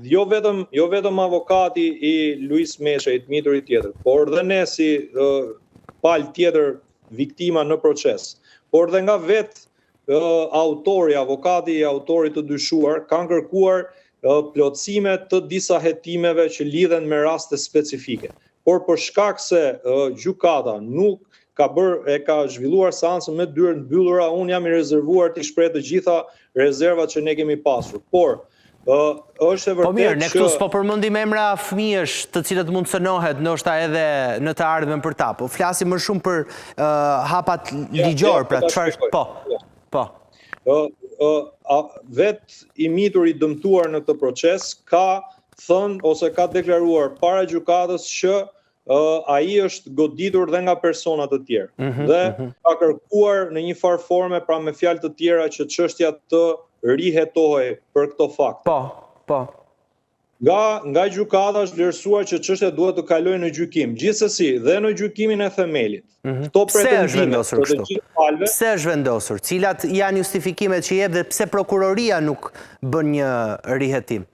jo vetëm avokati i Luis Meshajt, miturit tjetër, por dhe ne si palë tjetër viktima në proces, por dhe nga vetë autori, avokati i autorit të dyshuar, kanë kërkuar plotësime të disa hetimeve që lidhen me raste specifike. Por për shkak se gjykata nuk ka zhvilluar seancën me dyert mbyllura, unë jam i rezervuar të shpreh të gjitha rezervat që ne kemi pasur. Por është e vërtetë. Po mirë, ne këtu s'po përmendim emra fëmijësh të cilët mund cënohet ndoshta edhe në të ardhmen për ta. Po flasim më shumë për hapat ligjor, pra çfarë po. Vetë i mitur i dëmtuar në këtë proces ka thënë ose ka deklaruar para gjykatës që ai është goditur dhe nga persona të tjerë dhe ka kërkuar në një farë forme, pra me fjalë të tjera, që çështja të rihetohej për këto fakte. Po. Nga gjykata është vlerësuar që çështja duhet të kalojë në gjykim. Gjithsesi, dhe në gjykimin e themelit. Këto pretendime të të gjithë palëve. Pse është vendosur? Cilat janë justifikimet që jep dhe pse prokuroria nuk bën një rihetim?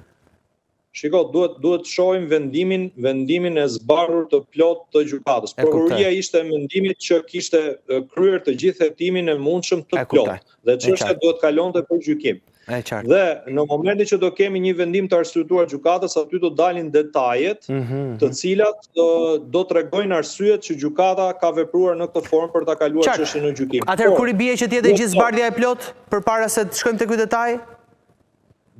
Shiko, duhet të shohim vendimin e zbardhur të plot të gjykatës. Prokuroria ishte mendimit që kishte kryer të gjithë hetimin e mundshëm të plot dhe çështja duhet kalonte për gjykim. Dhe në momentin që do kemi një vendim të arsyetuar gjykatës, aty do dalin detajet, të cilat do t'rregojnë arsyet që gjykata ka vepruar në këtë formë për ta kaluar çështjen në gjykim. Atëherë kur i bie që të jetë gjithë zbardhja e plot përpara se të shkojmë te ky detaj?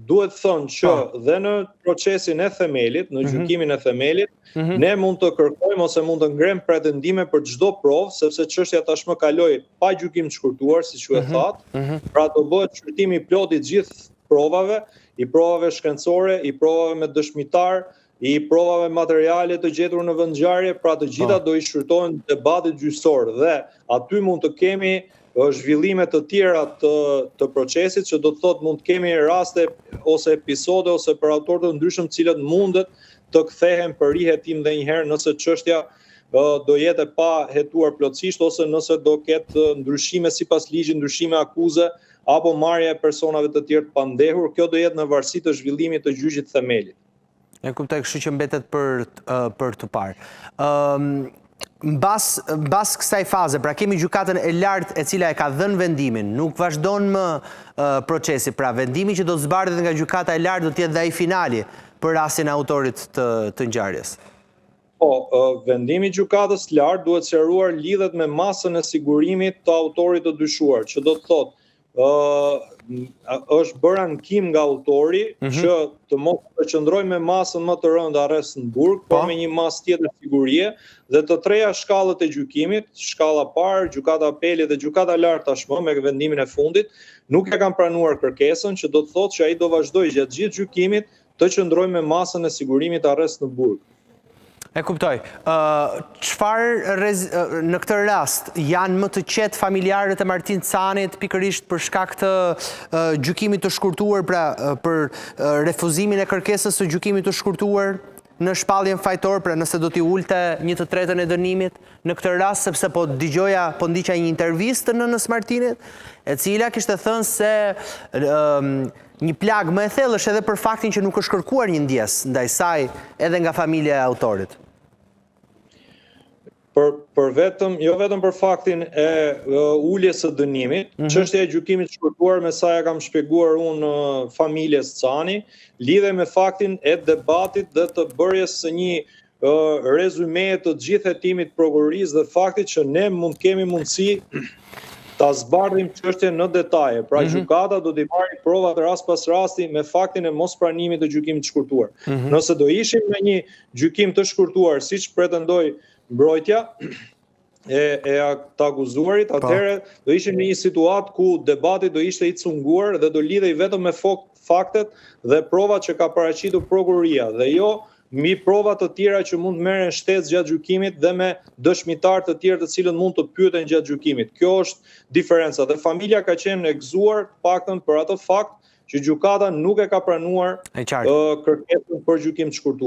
Duhet thënë që dhe në procesin e themelit, në gjykimin e themelit, ne mund të kërkojmë ose mund të ngrem pretendime për çdo provë, sepse çështja tashmë kaloi pa gjykim të shkurtuar, siç ju e thatë, pra do bëhet shqyrtimi i plotë i gjithë provave, i provave shkencore, i provave me dëshmitar, i provave materiale të gjetur në vendngjarje, pra të gjitha do i shqyrtohen debatit gjyqësor dhe aty mund të kemi zhvillime të tjera të procesit, që do të thotë mund të kemi raste ose episode ose për autorë të ndryshëm cilët mundet të kthehen për rihetim dhe njëherë nëse çështja do jetë pa hetuar plotësisht ose nëse do ketë ndryshime sipas ligjit, ndryshime akuze apo marrja e personave të tjerë të pandehur. Kjo do jetë në varësi të zhvillimit të gjyqit themelit. E kuptoj, kështu që mbetet për të parë. Mbas kësaj faze, pra kemi gjykatën e lartë e cila e ka dhënë vendimin, nuk vazhdon më procesi, pra vendimi që do të zbardhet nga gjykata e lartë do të jetë dhe ai finali për rastin e autorit të ngjarjes. Po, vendimi i gjykatës lartë duhet sqaruar lidhet me masën e sigurimit të autorit të dyshuar, që do të thotë është bërë ankim nga autori që të mos përqendroj me masën më të rëndë arrest në burg, por me një masë tjetër sigurie, dhe të treja shkallët e gjykimit, shkalla parë, gjykata apelit dhe gjykata lartë tashmë me vendimin e fundit, nuk e kanë pranuar kërkesën, që do të thotë që ai do vazhdojë gjatë gjithë gjykimit të qëndrojë me masën e sigurimit arrest në burg. E kuptoj. Çfarë në këtë rast janë më të qetë familjarët e Martin Canit pikërisht për shkak të gjykimit të shkurtuar, pra për refuzimin e kërkesës së gjykimit të shkurtuar në shpalljen fajtor, pra nëse do t'i ulte 1/3 e dënimit në këtë rast, sepse po ndiqja një intervistë të nënës Martinit, e cila kishte thënë se një plagë më e thellë është edhe për faktin që nuk është kërkuar një ndjes ndaj saj edhe nga familja e autorit. Jo vetëm për faktin e uljes së dënimit, çështja e gjykimit të shkurtuar me sa ja kam shpjeguar unë familjes Cani, lidhe me faktin e debatit dhe të bërjes së një rezume të gjithë hetimit prokurorisë dhe faktit që ne kemi mundësi ta zbardhim çështjen në detaje. Pra gjykata do t'i marrë provat rast pas rasti me faktin e mospranimit të gjykimit të shkurtuar. Nëse do ishim në një gjykim të shkurtuar, siç pretendoi mbrojtja e të akuzuarit, atëherë do ishim në një situatë ku debati do ishte i cunguar dhe do lidhej vetëm me faktet dhe provat që ka paraqitur prokuroria dhe jo mbi prova të tjera që mund merren shtesë gjatë gjykimit dhe me dëshmitar të tjerë të cilët mund të pyeten gjatë gjykimit. Kjo është diferenca dhe familja ka qenë e gëzuar paktën për atë fakt që gjykata nuk e ka pranuar kërkesën për gjykim të shkurtuar.